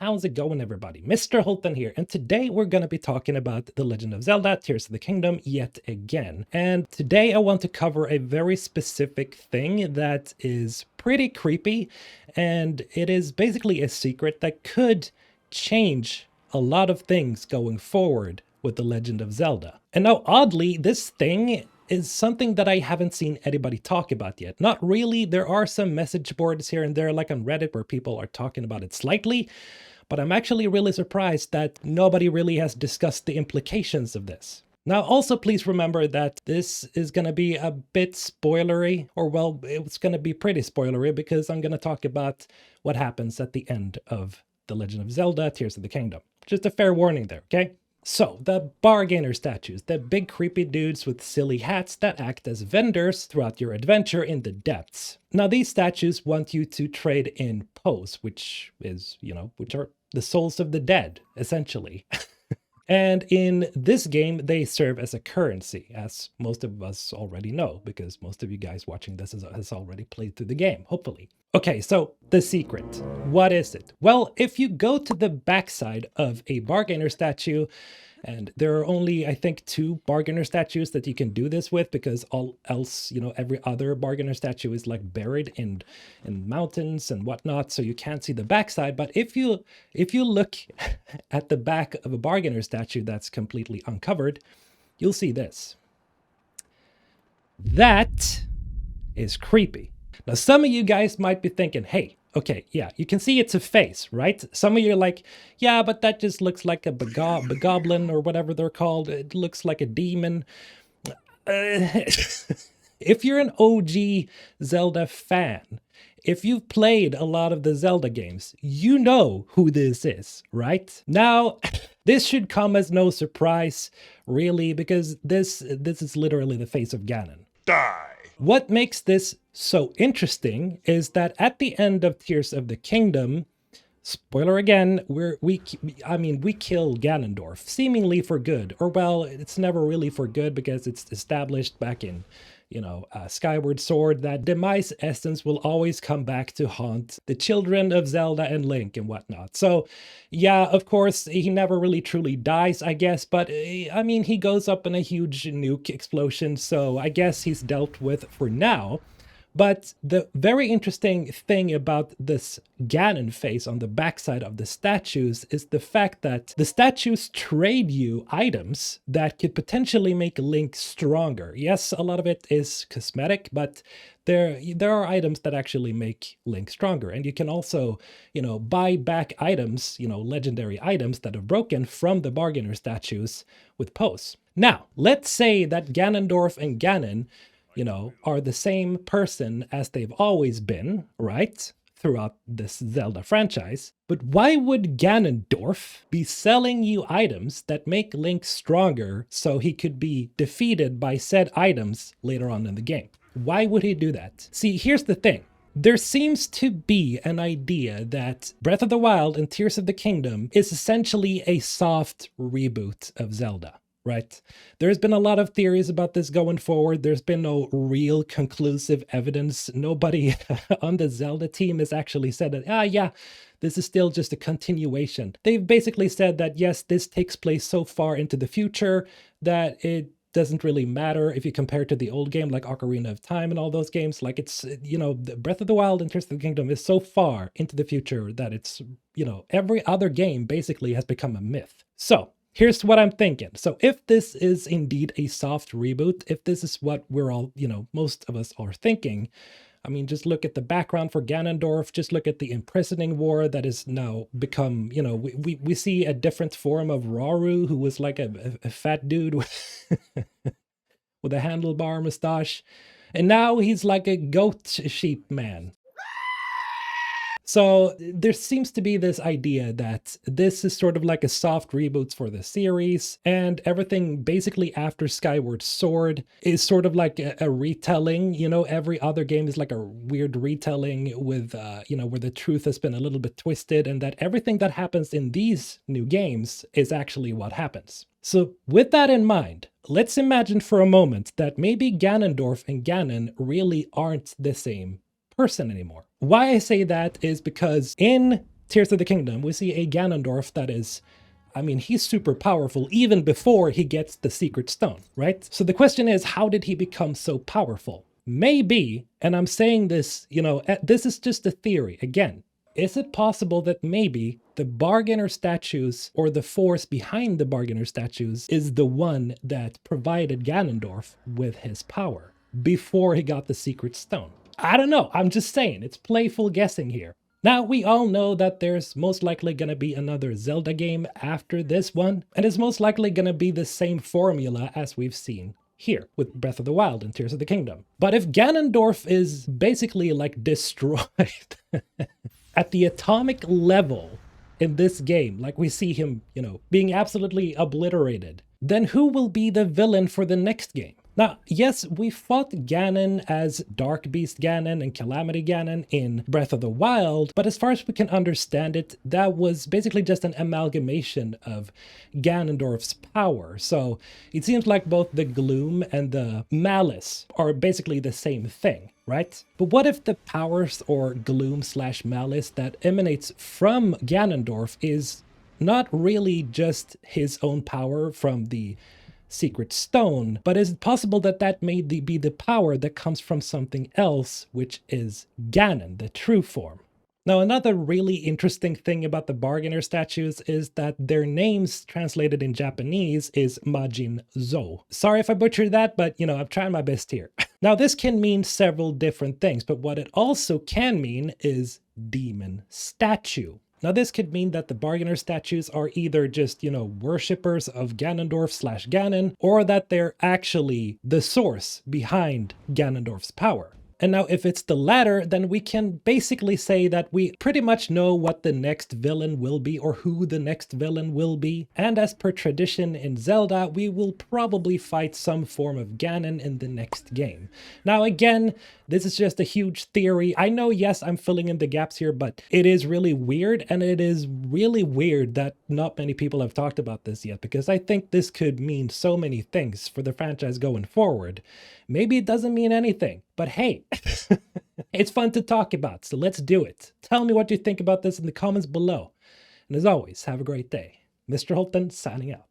How's it going, everybody? Mr. Holton here, and today we're going to be talking about The Legend of Zelda Tears of the Kingdom yet again. And today I want to cover a very specific thing that is pretty creepy, and it is basically a secret that could change a lot of things going forward with The Legend of Zelda. And now, oddly, this thing is something that I haven't seen anybody talk about yet. Not really. There are some message boards here and there, like on Reddit, where people are talking about it slightly, but I'm actually really surprised that nobody really has discussed the implications of this. Now, also please remember that this is going to be a bit spoilery, or well, it's going to be pretty spoilery because I'm going to talk about what happens at the end of The Legend of Zelda Tears of the Kingdom. Just a fair warning there, okay? So, the bargainer statues, the big creepy dudes with silly hats that act as vendors throughout your adventure in the depths. Now, these statues want you to trade in pose, which is, which are the souls of the dead, essentially. And in this game, they serve as a currency, as most of us already know, because most of you guys watching this has already played through the game, hopefully. Okay, so the secret. What is it? Well, if you go to the backside of a bargainer statue, and there are only, I think, 2 bargainer statues that you can do this with, because all else, every other bargainer statue is like buried in mountains and whatnot, so you can't see the backside. But if you look at the back of a bargainer statue that's completely uncovered, you'll see this. That is creepy. Now, some of you guys might be thinking, hey, okay, yeah, you can see it's a face, right? Some of you are like, yeah, but that just looks like a begoblin or whatever they're called. It looks like a demon. If you're an OG Zelda fan, if you've played a lot of the Zelda games, you know who this is, right? Now, this should come as no surprise, really, because this is literally the face of Ganon. Die! What makes this so interesting is that at the end of Tears of the Kingdom, spoiler again, we kill Ganondorf, seemingly for good. Or well, it's never really for good because it's established back in, Skyward Sword that Demise essence will always come back to haunt the children of Zelda and Link and whatnot. So yeah, of course, he never really truly dies, I guess, but he goes up in a huge nuke explosion, so I guess he's dealt with for now. But the very interesting thing about this Ganon face on the backside of the statues is the fact that the statues trade you items that could potentially make Link stronger. Yes, a lot of it is cosmetic, but there are items that actually make Link stronger. And you can also, buy back items, legendary items that are broken from the bargainer statues with pose. Now, let's say that Ganondorf and Ganon are the same person as they've always been, right? Throughout this Zelda franchise. But why would Ganondorf be selling you items that make Link stronger so he could be defeated by said items later on in the game? Why would he do that? See, here's the thing. There seems to be an idea that Breath of the Wild and Tears of the Kingdom is essentially a soft reboot of Zelda. Right? There's been a lot of theories about this going forward. There's been no real conclusive evidence. Nobody on the Zelda team has actually said that, yeah, this is still just a continuation. They've basically said that, yes, this takes place so far into the future that it doesn't really matter if you compare to the old game like Ocarina of Time and all those games. Like it's, Breath of the Wild and Tears of the Kingdom is so far into the future that it's, every other game basically has become a myth. So, here's what I'm thinking. So if this is indeed a soft reboot, if this is what we're all, most of us are thinking, just look at the background for Ganondorf, just look at the imprisoning war that has now become, we see a different form of Rauru, who was like a fat dude with, with a handlebar mustache. And now he's like a goat sheep man. So there seems to be this idea that this is sort of like a soft reboot for the series, and everything basically after Skyward Sword is sort of like a retelling. Every other game is like a weird retelling with, where the truth has been a little bit twisted, and that everything that happens in these new games is actually what happens. So with that in mind, let's imagine for a moment that maybe Ganondorf and Ganon really aren't the same person anymore. Why I say that is because in Tears of the Kingdom, we see a Ganondorf that is, I mean, he's super powerful even before he gets the secret stone, right? So the question is, how did he become so powerful? Maybe, and I'm saying this, this is just a theory. Again, is it possible that maybe the bargainer statues or the force behind the bargainer statues is the one that provided Ganondorf with his power before he got the secret stone? I don't know. I'm just saying, it's playful guessing here. Now, we all know that there's most likely gonna be another Zelda game after this one, and it's most likely gonna be the same formula as we've seen here with Breath of the Wild and Tears of the Kingdom. But if Ganondorf is basically like destroyed at the atomic level in this game, like we see him, being absolutely obliterated, then who will be the villain for the next game? Now, yes, we fought Ganon as Dark Beast Ganon and Calamity Ganon in Breath of the Wild, but as far as we can understand it, that was basically just an amalgamation of Ganondorf's power. So it seems like both the gloom and the malice are basically the same thing, right? But what if the powers or gloom/malice that emanates from Ganondorf is not really just his own power from the secret stone, but is it possible that that may be the power that comes from something else, which is Ganon, the true form? Now, another really interesting thing about the bargainer statues is that their names translated in Japanese is Majin Zo. Sorry if I butchered that, but I'm trying my best here. Now, this can mean several different things, but what it also can mean is demon statue. Now, this could mean that the bargainer statues are either just, worshippers of Ganondorf/Ganon, or that they're actually the source behind Ganondorf's power. And now if it's the latter, then we can basically say that we pretty much know what the next villain will be or who the next villain will be. And as per tradition in Zelda, we will probably fight some form of Ganon in the next game. Now again, this is just a huge theory. I know, yes, I'm filling in the gaps here, but it is really weird, and it is really weird that not many people have talked about this yet, because I think this could mean so many things for the franchise going forward. Maybe it doesn't mean anything, but hey, it's fun to talk about, so let's do it. Tell me what you think about this in the comments below. And as always, have a great day. Mr. Holton signing out.